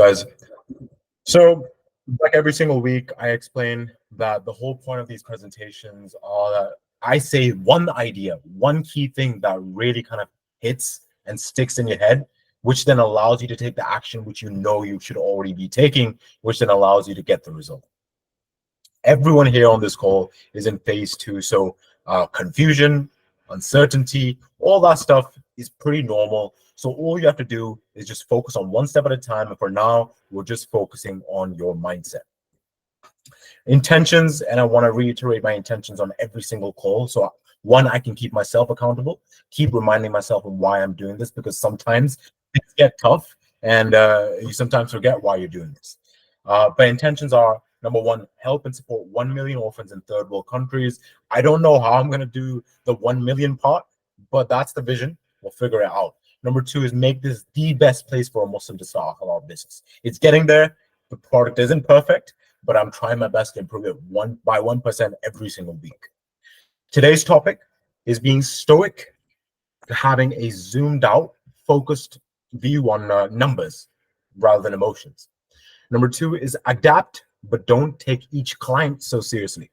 guys. So, like every single week, I explain that the whole point of these presentations are that I say one idea, one key thing that really kind of hits and sticks in your head, which then allows you to take the action which you know you should already be taking, which then allows you to get the result. Everyone here on this call is in phase two. So confusion, uncertainty, all that stuff is pretty normal. So all you have to do is just focus on one step at a time. And for now, we're just focusing on your mindset. Intentions, and I want to reiterate my intentions on every single call. So one, I can keep myself accountable, keep reminding myself of why I'm doing this, because sometimes things get tough and you sometimes forget why you're doing this. But intentions are, number one, help and support 1 million orphans in third world countries. I don't know how I'm going to do the 1 million part, but that's the vision. We'll figure it out. Number two is make this the best place for a Muslim to start a halal business. It's getting there. The product isn't perfect, but I'm trying my best to improve it 1% every single week. Today's topic is being stoic, having a zoomed out, focused view on numbers rather than emotions. Number two is adapt, but don't take each client so seriously.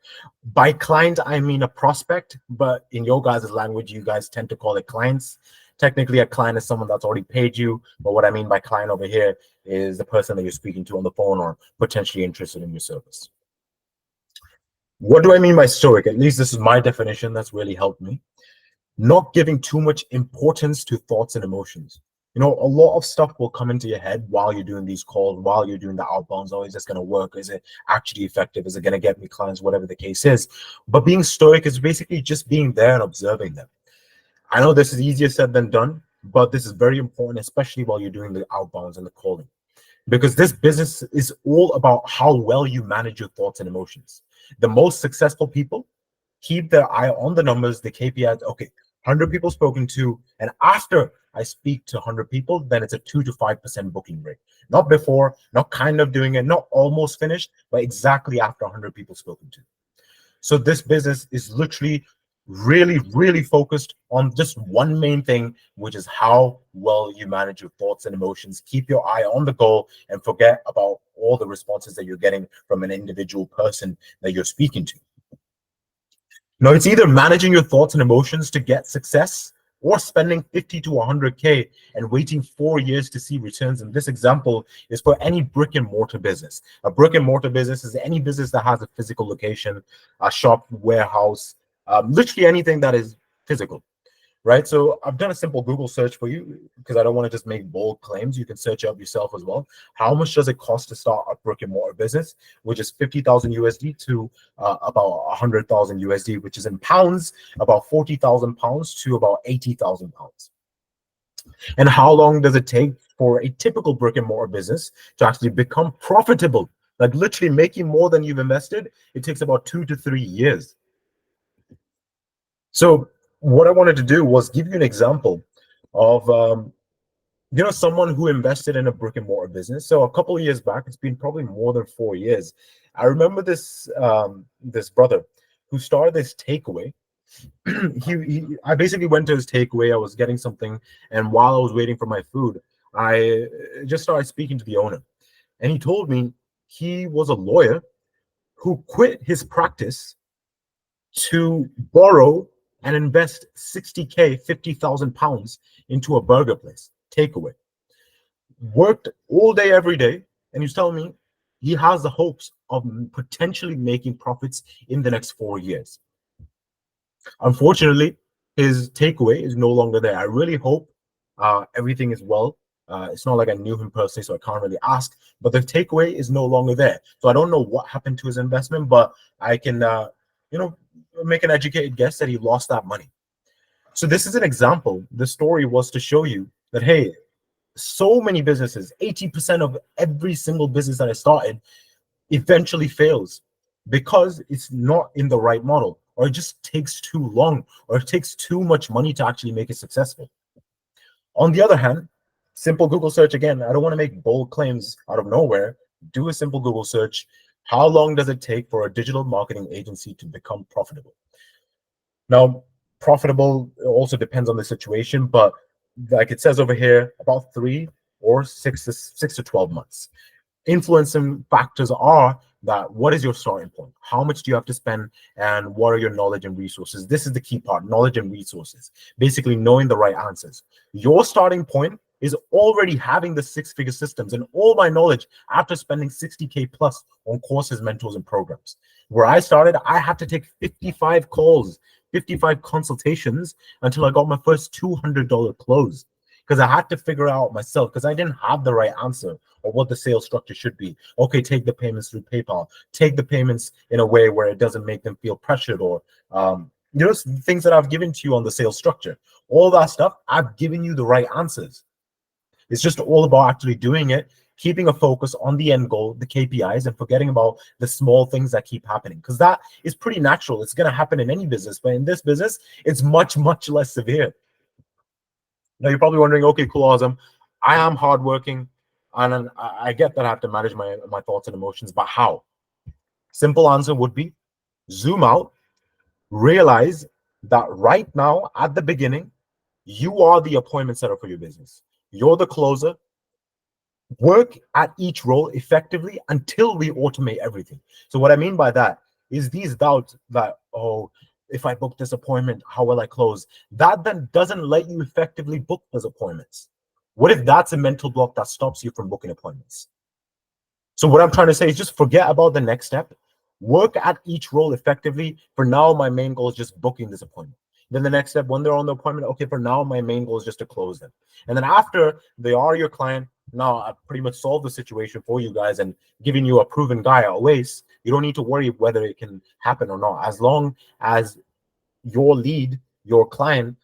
By client, I mean a prospect, but in your guys' language, you guys tend to call it clients. Technically, a client is someone that's already paid you, but what I mean by client over here is the person that you're speaking to on the phone or potentially interested in your service. What do I mean by stoic? At least this is my definition that's really helped me. Not giving too much importance to thoughts and emotions. You know, a lot of stuff will come into your head while you're doing these calls, while you're doing the outbounds. Oh, is this going to work? Is it actually effective? Is it going to get me clients? Whatever the case is. But being stoic is basically just being there and observing them. I know this is easier said than done, but this is very important, especially while you're doing the outbounds and the calling, because this business is all about how well you manage your thoughts and emotions. The most successful people keep their eye on the numbers, the KPIs. Okay, 100 people spoken to, and after I speak to 100 people, then it's a 2 to 5% booking rate. Not before, not kind of doing it, not almost finished, but exactly after 100 people spoken to. So this business is literally really focused on just one main thing, which is how well you manage your thoughts and emotions. Keep your eye on the goal and forget about all the responses that you're getting from an individual person that you're speaking to. Now, it's either managing your thoughts and emotions to get success or spending 50 to 100K and waiting 4 years to see returns. And this example is for any brick and mortar business. A brick and mortar business is any business that has a physical location, a shop, warehouse, literally anything that is physical, right? So I've done a simple Google search for you because I don't want to just make bold claims. You can search up yourself as well. How much does it cost to start a brick and mortar business, which is 50,000 USD to about 100,000 USD, which is in pounds, about 40,000 pounds to about 80,000 pounds. And how long does it take for a typical brick and mortar business to actually become profitable? Like literally making more than you've invested, it takes about 2 to 3 years. So what I wanted to do was give you an example of someone who invested in a brick and mortar business. So a couple of years back, it's been probably more than 4 years. I remember this this brother who started this takeaway. I basically went to his takeaway. I was getting something, and while I was waiting for my food, I just started speaking to the owner, and he told me he was a lawyer who quit his practice to borrow and invest 60K, 50,000 pounds into a burger place, takeaway. Worked all day, every day, and he's telling me he has the hopes of potentially making profits in the next 4 years. Unfortunately, his takeaway is no longer there. I really hope everything is well. It's not like I knew him personally, so I can't really ask, but the takeaway is no longer there. So I don't know what happened to his investment, but I can, make an educated guess that he lost that money. So this is an example. The story was to show you that, hey, so many businesses, 80% of every single business that I started eventually fails because it's not in the right model, or it just takes too long, or it takes too much money to actually make it successful. On the other hand, simple Google search again. I don't want to make bold claims out of nowhere. Do a simple Google search. How long does it take for a digital marketing agency to become profitable? Now, profitable also depends on the situation, but like it says over here, about 3 or 6 to 12 months. Influencing factors are that what is your starting point? How much do you have to spend? And what are your knowledge and resources? This is the key part, knowledge and resources. Basically knowing the right answers. Your starting point is already having the six-figure systems and all my knowledge after spending 60K plus on courses, mentors, and programs. Where I started, I had to take 55 calls, 55 consultations until I got my first $200 close, because I had to figure out myself, because I didn't have the right answer or what the sales structure should be. Okay, take the payments through PayPal, take the payments in a way where it doesn't make them feel pressured, or things that I've given to you on the sales structure. All that stuff, I've given you the right answers. It's just all about actually doing it, keeping a focus on the end goal, the KPIs, and forgetting about the small things that keep happening, because that is pretty natural. It's going to happen in any business, but in this business, it's much, much less severe. Now you're probably wondering, okay, cool, awesome. I am hardworking, and I get that I have to manage my thoughts and emotions, but how? Simple answer would be zoom out, realize that right now at the beginning, you are the appointment setter for your business. You're the closer. Work at each role effectively until we automate everything. So what I mean by that is these doubts that, oh, if I book this appointment, how will I close? That then doesn't let you effectively book those appointments. What if that's a mental block that stops you from booking appointments? So what I'm trying to say is just forget about the next step. Work at each role effectively. For now, my main goal is just booking this appointment. Then the next step, when they're on the appointment, okay, for now, my main goal is just to close them. And then after they are your client, now I've pretty much solved the situation for you guys and giving you a proven guy always. You don't need to worry whether it can happen or not. As long as your lead, your client,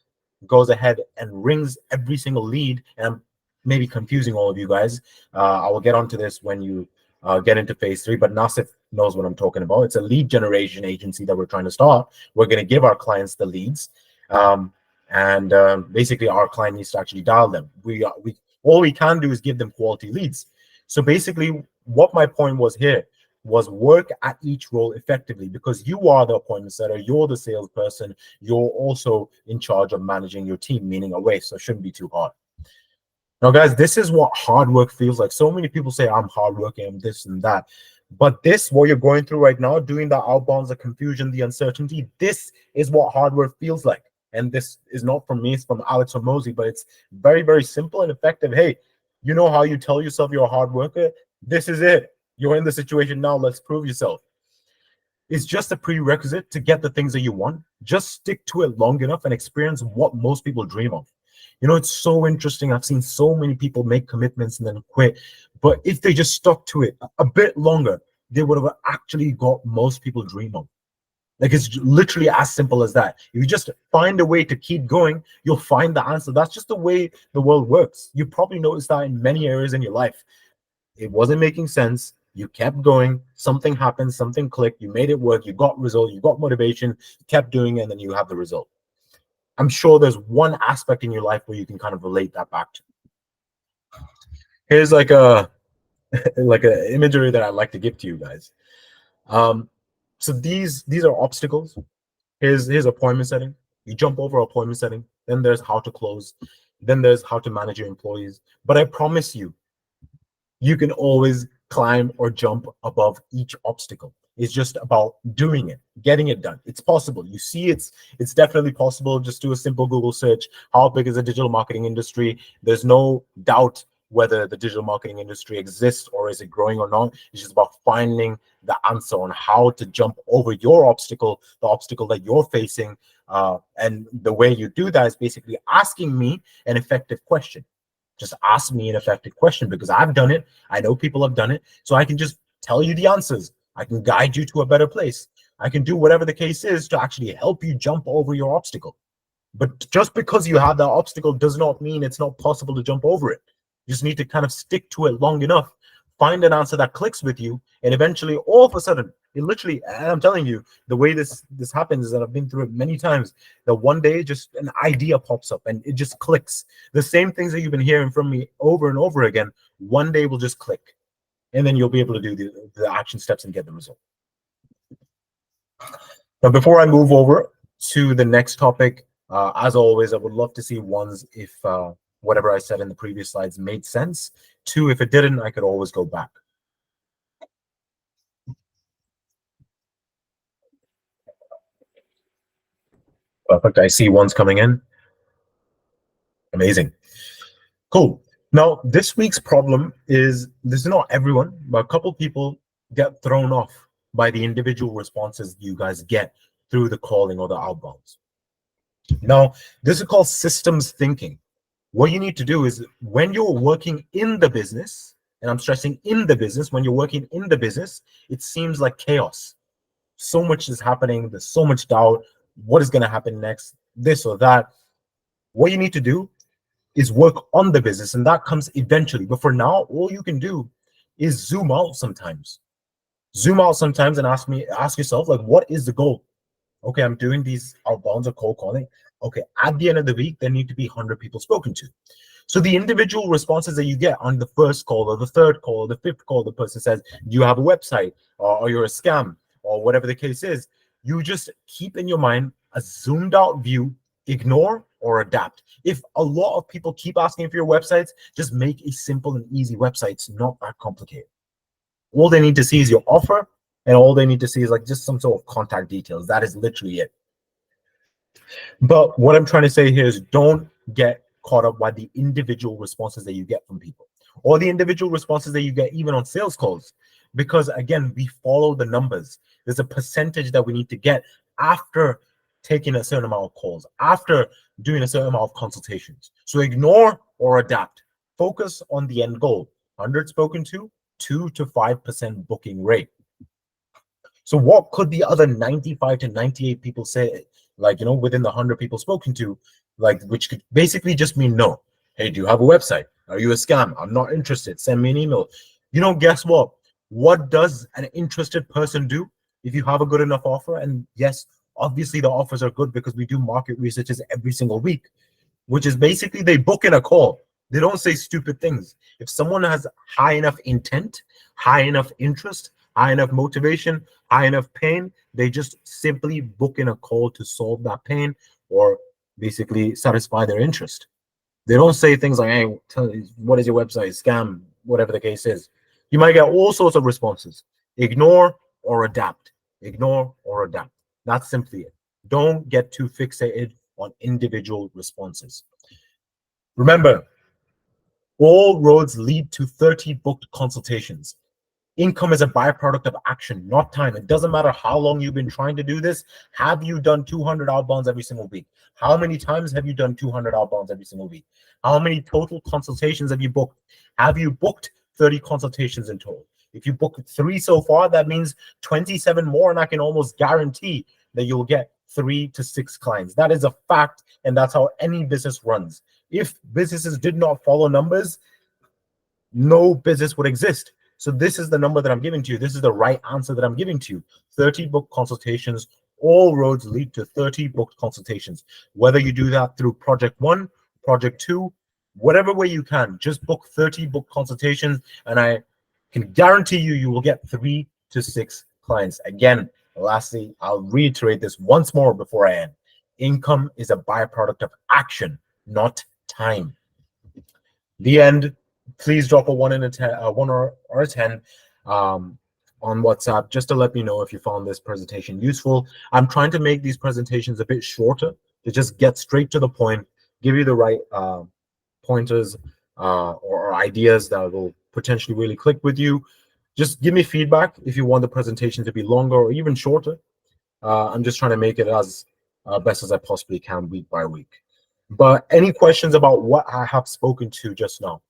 goes ahead and rings every single lead, and I'm maybe confusing all of you guys. I will get onto this when you get into phase 3, but Nasif knows what I'm talking about. It's a lead generation agency that we're trying to start. We're going to give our clients the leads, and basically our client needs to actually dial them. We all we can do is give them quality leads. So basically, what my point was here was work at each role effectively, because you are the appointment setter, you're the salesperson, you're also in charge of managing your team, meaning away. So it shouldn't be too hard. Now, guys, this is what hard work feels like. So many people say I'm hardworking, I'm this and that. But this, what you're going through right now, doing the outbounds, the confusion, the uncertainty, this is what hard work feels like. And this is not from me, it's from Alex Hormozi, but it's very, very simple and effective. Hey, you know how you tell yourself you're a hard worker? This is it. You're in the situation now. Let's prove yourself. It's just a prerequisite to get the things that you want. Just stick to it long enough and experience what most people dream of. You know, it's so interesting. I've seen so many people make commitments and then quit. But if they just stuck to it a bit longer, they would have actually got most people dream of. Like, it's literally as simple as that. If you just find a way to keep going, you'll find the answer. That's just the way the world works. You probably noticed that in many areas in your life. It wasn't making sense. You kept going. Something happened. Something clicked. You made it work. You got result. You got motivation. You kept doing it, and then you have the result. I'm sure there's one aspect in your life where you can kind of relate that back to. Here's like a like an imagery that I'd like to give to you guys. So these are obstacles. Here's appointment setting. You jump over appointment setting. Then there's how to close. Then there's how to manage your employees. But I promise you, you can always climb or jump above each obstacle. It's just about doing it, getting it done. It's possible. You see, it's definitely possible. Just do a simple Google search. How big is the digital marketing industry? There's no doubt whether the digital marketing industry exists or is it growing or not. It's just about finding the answer on how to jump over your obstacle, the obstacle that you're facing. And the way you do that is basically asking me an effective question. Just ask me an effective question, because I've done it. I know people have done it. So I can just tell you the answers. I can guide you to a better place. I can do whatever the case is to actually help you jump over your obstacle. But just because you have that obstacle does not mean it's not possible to jump over it. You just need to kind of stick to it long enough, find an answer that clicks with you, and eventually, all of a sudden, it literally, and I'm telling you, the way this happens is that I've been through it many times, that one day just an idea pops up and it just clicks. The same things that you've been hearing from me over and over again, one day will just click. And then you'll be able to do the action steps and get the result. Now, before I move over to the next topic, as always, I would love to see ones if whatever I said in the previous slides made sense. 2, if it didn't, I could always go back. Perfect. I see one's coming in. Amazing. Cool. Now, this week's problem is this is not everyone, but a couple people get thrown off by the individual responses you guys get through the calling or the outbounds. Now, this is called systems thinking. What you need to do is when you're working in the business, and I'm stressing in the business, when you're working in the business, it seems like chaos. So much is happening. There's so much doubt. What is going to happen next? This or that. What you need to do is work on the business, and that comes eventually. But for now, all you can do is zoom out sometimes. Zoom out sometimes and ask yourself, like, what is the goal? Okay, I'm doing these outbounds or cold calling. Okay, at the end of the week, there need to be 100 people spoken to. So the individual responses that you get on the first call or the third call or the fifth call, the person says, do you have a website, or you're a scam, or whatever the case is, you just keep in your mind a zoomed out view, ignore or adapt. If a lot of people keep asking for your websites, just make a simple and easy website. It's not that complicated. All they need to see is your offer, and all they need to see is like just some sort of contact details. That is literally it. But what I'm trying to say here is don't get caught up by the individual responses that you get from people or the individual responses that you get even on sales calls. Because again, we follow the numbers. There's a percentage that we need to get after taking a certain amount of calls, after doing a certain amount of consultations. So ignore or adapt. Focus on the end goal. 100 spoken to, 2 to 5% booking rate. So what could the other 95 to 98 people say, like, within the 100 people spoken to, like, which could basically just mean no. Hey, do you have a website? Are you a scam? I'm not interested. Send me an email. Guess what? What does an interested person do if you have a good enough offer? And yes, obviously the offers are good because we do market researches every single week, which is basically they book in a call. They don't say stupid things. If someone has high enough intent, high enough interest, high enough motivation, high enough pain, they just simply book in a call to solve that pain or basically satisfy their interest. They don't say things like, hey, what is your website? Scam, whatever the case is. You might get all sorts of responses. Ignore or adapt. Ignore or adapt. That's simply it. Don't get too fixated on individual responses. Remember, all roads lead to 30 booked consultations. Income is a byproduct of action, not time. It doesn't matter how long you've been trying to do this. Have you done 200 outbounds every single week? How many times have you done 200 outbounds every single week? How many total consultations have you booked? Have you booked 30 consultations in total? If you booked 3 so far, that means 27 more, and I can almost guarantee that you'll get 3 to 6 clients. That is a fact, and that's how any business runs. If businesses did not follow numbers, no business would exist. So this is the number that I'm giving to you. This is the right answer that I'm giving to you. 30 booked consultations. All roads lead to 30 booked consultations. Whether you do that through project 1, project 2, whatever way you can, just book 30 booked consultations, and I can guarantee you will get 3 to 6 clients. Again, lastly, I'll reiterate this once more before I end. Income is a byproduct of action, not time. The end. Please drop a 1 or a 10 on WhatsApp just to let me know if you found this presentation useful. I'm trying to make these presentations a bit shorter to just get straight to the point, give you the right pointers or ideas that will potentially really click with you. Just give me feedback if you want the presentation to be longer or even shorter. I'm just trying to make it as best as I possibly can week by week. But any questions about what I have spoken to just now?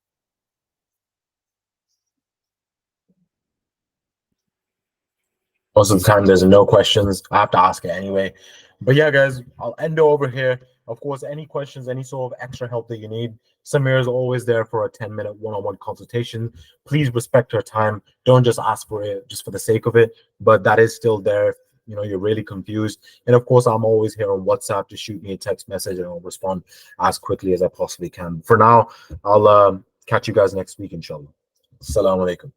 Most of the time, there's no questions. I have to ask it anyway. But yeah, guys, I'll end it over here. Of course, any questions, any sort of extra help that you need, Samir is always there for a 10-minute one-on-one consultation. Please respect her time. Don't just ask for it just for the sake of it. But that is still there. You're really confused. And of course, I'm always here on WhatsApp to shoot me a text message and I'll respond as quickly as I possibly can. For now, I'll catch you guys next week, inshallah. Assalamu alaikum.